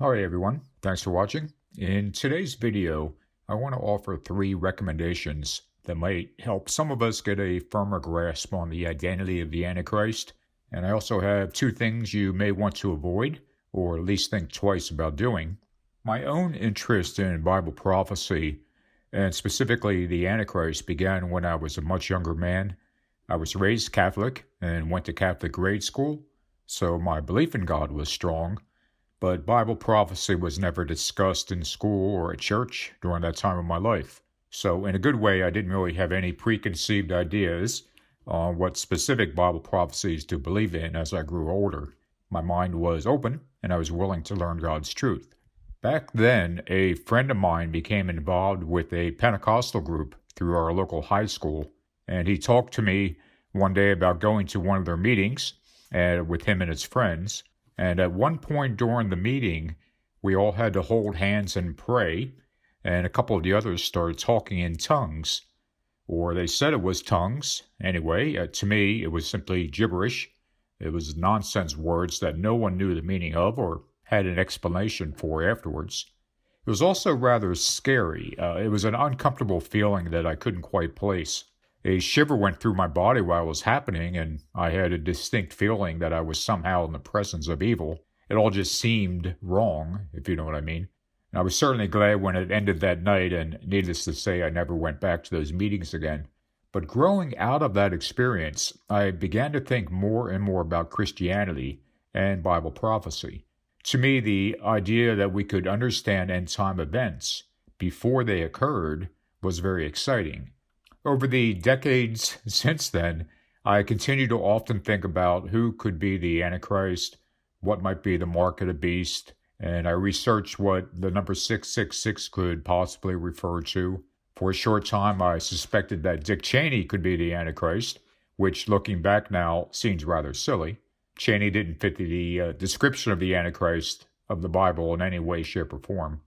Hi everyone, thanks for watching. In today's video, I want to offer 3 recommendations that might help some of us get a firmer grasp on the identity of the Antichrist. And I also have 2 things you may want to avoid, or at least think twice about doing. My own interest in Bible prophecy, and specifically the Antichrist, began when I was a much younger man. I was raised Catholic and went to Catholic grade school, so my belief in God was strong. But Bible prophecy was never discussed in school or at church during that time of my life. So in a good way, I didn't really have any preconceived ideas on what specific Bible prophecies to believe in as I grew older. My mind was open, and I was willing to learn God's truth. Back then, a friend of mine became involved with a Pentecostal group through our local high school, and he talked to me one day about going to one of their meetings with him and his friends. And at one point during the meeting, we all had to hold hands and pray, and a couple of the others started talking in tongues. Or they said it was tongues. Anyway, to me, it was simply gibberish. It was nonsense words that no one knew the meaning of or had an explanation for afterwards. It was also rather scary. It was an uncomfortable feeling that I couldn't quite place. A shiver went through my body while it was happening, and I had a distinct feeling that I was somehow in the presence of evil. It all just seemed wrong, if you know what I mean. And I was certainly glad when it ended that night, and needless to say, I never went back to those meetings again. But growing out of that experience, I began to think more and more about Christianity and Bible prophecy. To me, the idea that we could understand end-time events before they occurred was very exciting. Over the decades since then, I continue to often think about who could be the Antichrist, what might be the mark of the beast, and I research what the number 666 could possibly refer to. For a short time, I suspected that Dick Cheney could be the Antichrist, which, looking back now, seems rather silly. Cheney didn't fit the description of the Antichrist of the Bible in any way, shape, or form.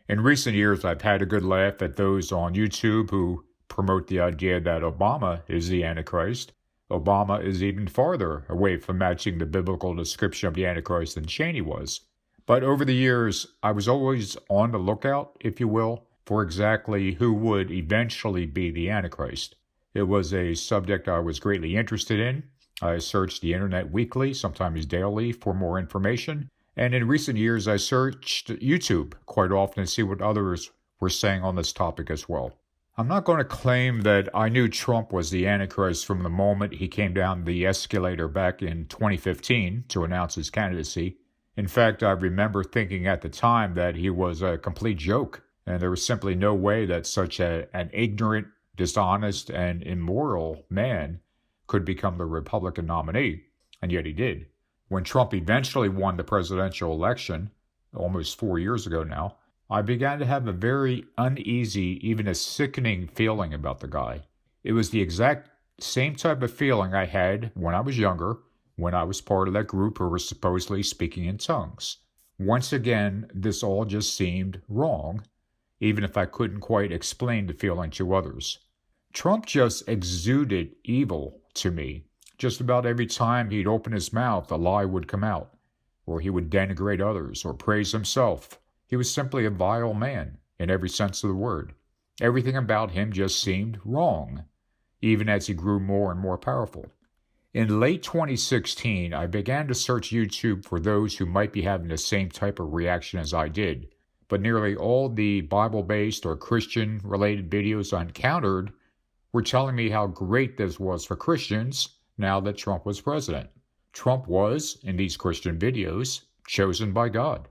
In recent years, I've had a good laugh at those on YouTube who promote the idea that Obama is the Antichrist. Obama is even farther away from matching the biblical description of the Antichrist than Cheney was. But over the years, I was always on the lookout, if you will, for exactly who would eventually be the Antichrist. It was a subject I was greatly interested in. I searched the internet weekly, sometimes daily, for more information. And in recent years, I searched YouTube quite often to see what others were saying on this topic as well. I'm not going to claim that I knew Trump was the Antichrist from the moment he came down the escalator back in 2015 to announce his candidacy. In fact, I remember thinking at the time that he was a complete joke, and there was simply no way that such an ignorant, dishonest, and immoral man could become the Republican nominee, and yet he did. When Trump eventually won the presidential election, almost 4 years ago now, I began to have a very uneasy, even a sickening feeling about the guy. It was the exact same type of feeling I had when I was younger, when I was part of that group who were supposedly speaking in tongues. Once again, this all just seemed wrong, even if I couldn't quite explain the feeling to others. Trump just exuded evil to me. Just about every time he'd open his mouth, a lie would come out, or he would denigrate others, or praise himself. He was simply a vile man, in every sense of the word. Everything about him just seemed wrong, even as he grew more and more powerful. In late 2016, I began to search YouTube for those who might be having the same type of reaction as I did, but nearly all the Bible-based or Christian-related videos I encountered were telling me how great this was for Christians now that Trump was president. Trump was, in these Christian videos, chosen by God.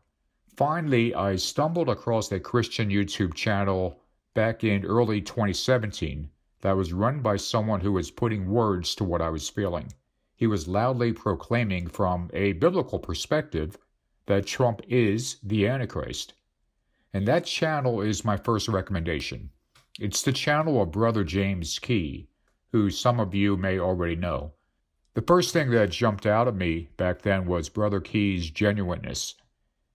Finally, I stumbled across a Christian YouTube channel back in early 2017 that was run by someone who was putting words to what I was feeling. He was loudly proclaiming from a biblical perspective that Trump is the Antichrist. And that channel is my first recommendation. It's the channel of Brother James Key, who some of you may already know. The first thing that jumped out at me back then was Brother Key's genuineness,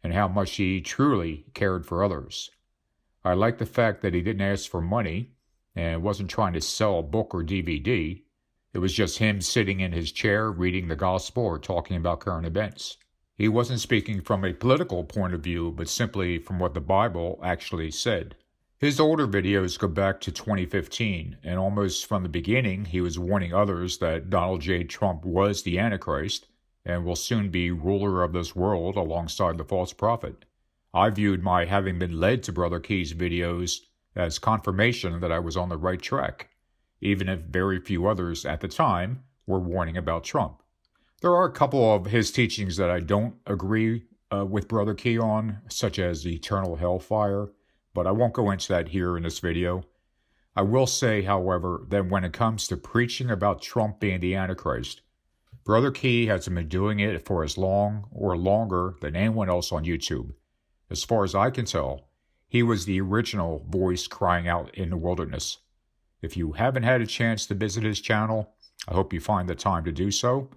and how much he truly cared for others. I liked the fact that he didn't ask for money and wasn't trying to sell a book or DVD. It was just him sitting in his chair reading the gospel or talking about current events. He wasn't speaking from a political point of view, but simply from what the Bible actually said. His older videos go back to 2015, and almost from the beginning, he was warning others that Donald J. Trump was the Antichrist and will soon be ruler of this world alongside the false prophet. I viewed my having been led to Brother Key's videos as confirmation that I was on the right track, even if very few others at the time were warning about Trump. There are a couple of his teachings that I don't agree with Brother Key on, such as eternal hellfire, but I won't go into that here in this video. I will say, however, that when it comes to preaching about Trump being the Antichrist, Brother Key has been doing it for as long or longer than anyone else on YouTube. As far as I can tell, he was the original voice crying out in the wilderness. If you haven't had a chance to visit his channel, I hope you find the time to do so.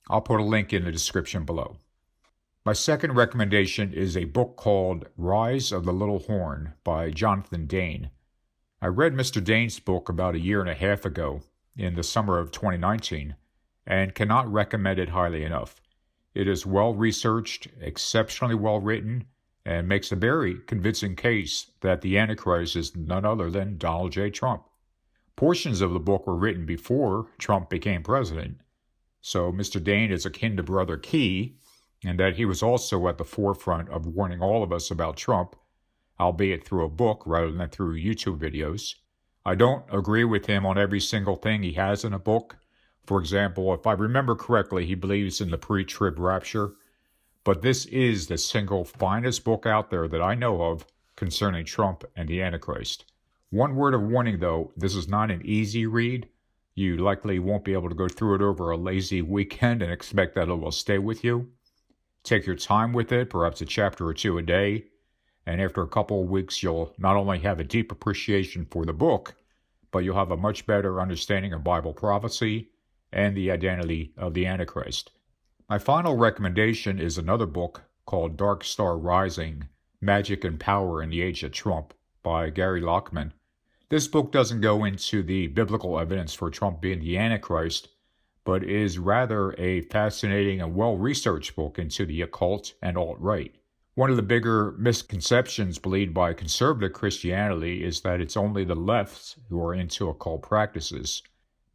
I'll put a link in the description below. My second recommendation is a book called Rise of the Little Horn by Jonathan Dane. I read Mr. Dane's book about a year and a half ago, in the summer of 2019, and cannot recommend it highly enough. It is well researched, exceptionally well written, and makes a very convincing case that the Antichrist is none other than Donald J. Trump. Portions of the book were written before Trump became president, so Mr. Dane is akin to Brother Key, and that he was also at the forefront of warning all of us about Trump, albeit through a book rather than through YouTube videos. I don't agree with him on every single thing he has in a book. For example, if I remember correctly, he believes in the pre-trib rapture. But this is the single finest book out there that I know of concerning Trump and the Antichrist. One word of warning, though, this is not an easy read. You likely won't be able to go through it over a lazy weekend and expect that it will stay with you. Take your time with it, perhaps a chapter or two a day, and after a couple of weeks, you'll not only have a deep appreciation for the book, but you'll have a much better understanding of Bible prophecy and the identity of the Antichrist. My final recommendation is another book called Dark Star Rising, Magick and Power in the Age of Trump by Gary Lachman. This book doesn't go into the biblical evidence for Trump being the Antichrist, but is rather a fascinating and well-researched book into the occult and alt-right. One of the bigger misconceptions believed by conservative Christianity is that it's only the left who are into occult practices.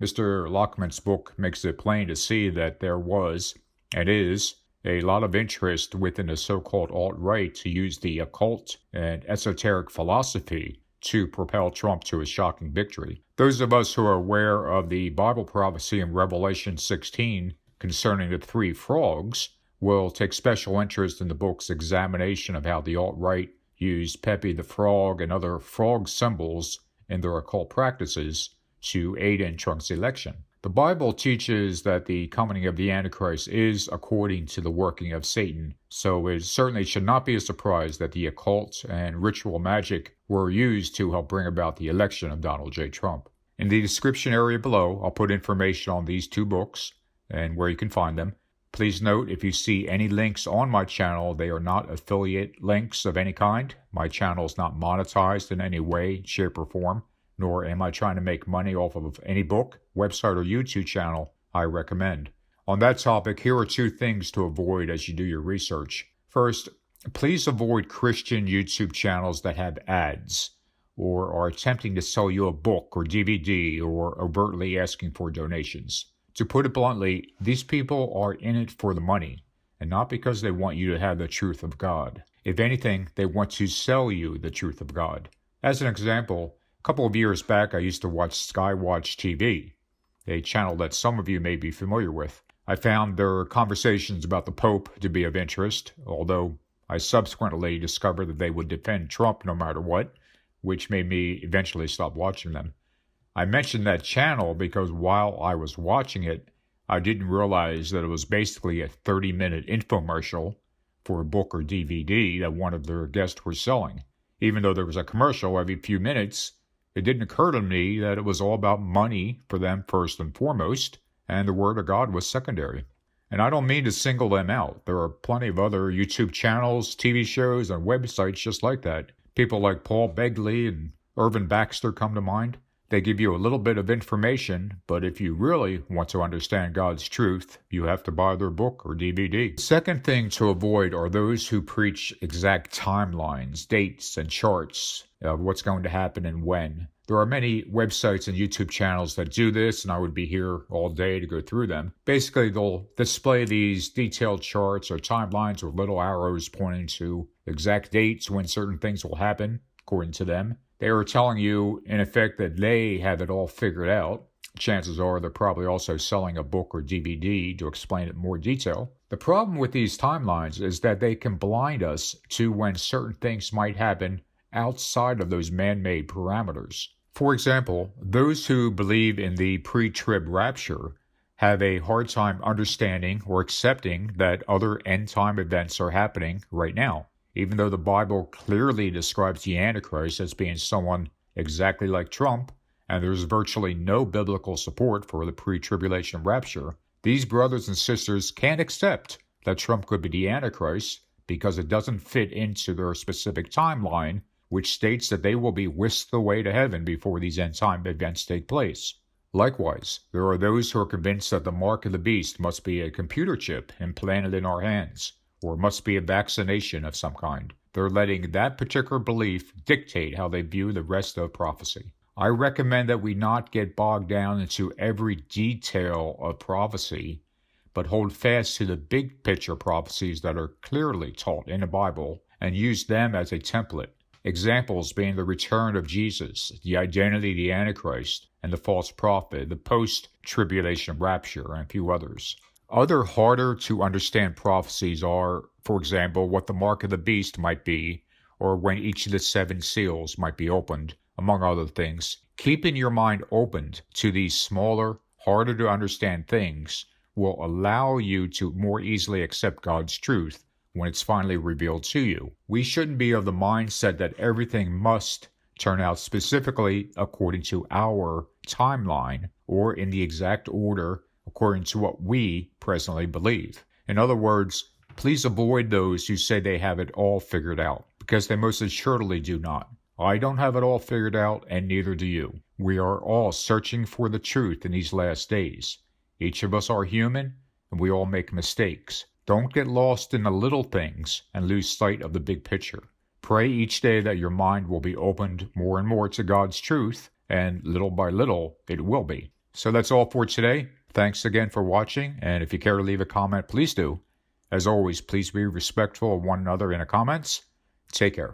Mr. Lachman's book makes it plain to see that there was, and is, a lot of interest within the so-called alt-right to use the occult and esoteric philosophy to propel Trump to a shocking victory. Those of us who are aware of the Bible prophecy in Revelation 16 concerning the three frogs will take special interest in the book's examination of how the alt-right used Pepe the Frog and other frog symbols in their occult practices to aid in Trump's election. The Bible teaches that the coming of the Antichrist is according to the working of Satan, so it certainly should not be a surprise that the occult and ritual magic were used to help bring about the election of Donald J. Trump. In the description area below, I'll put information on these two books and where you can find them. Please note, if you see any links on my channel, they are not affiliate links of any kind. My channel is not monetized in any way, shape, or form, nor am I trying to make money off of any book, website, or YouTube channel I recommend. On that topic, here are two things to avoid as you do your research. First, please avoid Christian YouTube channels that have ads, or are attempting to sell you a book or DVD, or overtly asking for donations. To put it bluntly, these people are in it for the money, and not because they want you to have the truth of God. If anything, they want to sell you the truth of God. As an example, a couple of years back, I used to watch Skywatch TV, a channel that some of you may be familiar with. I found their conversations about the Pope to be of interest, although I subsequently discovered that they would defend Trump no matter what, which made me eventually stop watching them. I mentioned that channel because while I was watching it, I didn't realize that it was basically a 30-minute infomercial for a book or DVD that one of their guests were selling. Even though there was a commercial every few minutes, it didn't occur to me that it was all about money for them first and foremost, and the Word of God was secondary. And I don't mean to single them out. There are plenty of other YouTube channels, TV shows, and websites just like that. People like Paul Begley and Irvin Baxter come to mind. They give you a little bit of information, but if you really want to understand God's truth, you have to buy their book or DVD. The second thing to avoid are those who preach exact timelines, dates, and charts of what's going to happen and when. There are many websites and YouTube channels that do this, and I would be here all day to go through them. Basically, they'll display these detailed charts or timelines with little arrows pointing to exact dates when certain things will happen, according to them. They are telling you, in effect, that they have it all figured out. Chances are they're probably also selling a book or DVD to explain it in more detail. The problem with these timelines is that they can blind us to when certain things might happen outside of those man-made parameters. For example, those who believe in the pre-trib rapture have a hard time understanding or accepting that other end-time events are happening right now. Even though the Bible clearly describes the Antichrist as being someone exactly like Trump, and there's virtually no biblical support for the pre-tribulation rapture, these brothers and sisters can't accept that Trump could be the Antichrist because it doesn't fit into their specific timeline, which states that they will be whisked away to heaven before these end-time events take place. Likewise, there are those who are convinced that the mark of the beast must be a computer chip implanted in our hands, or must be a vaccination of some kind. They're letting that particular belief dictate how they view the rest of prophecy. I recommend that we not get bogged down into every detail of prophecy, but hold fast to the big picture prophecies that are clearly taught in the Bible and use them as a template. Examples being the return of Jesus, the identity of the Antichrist, and the false prophet, the post-tribulation rapture, and a few others. Other harder to understand prophecies are, for example, what the mark of the beast might be, or when each of the 7 seals might be opened, among other things. Keeping your mind opened to these smaller, harder to understand things will allow you to more easily accept God's truth when it's finally revealed to you. We shouldn't be of the mindset that everything must turn out specifically according to our timeline or in the exact order according to what we presently believe. In other words, please avoid those who say they have it all figured out, because they most assuredly do not. I don't have it all figured out, and neither do you. We are all searching for the truth in these last days. Each of us are human, and we all make mistakes. Don't get lost in the little things and lose sight of the big picture. Pray each day that your mind will be opened more and more to God's truth, and little by little, it will be. So that's all for today. Thanks again for watching, and if you care to leave a comment, please do. As always, please be respectful of one another in the comments. Take care.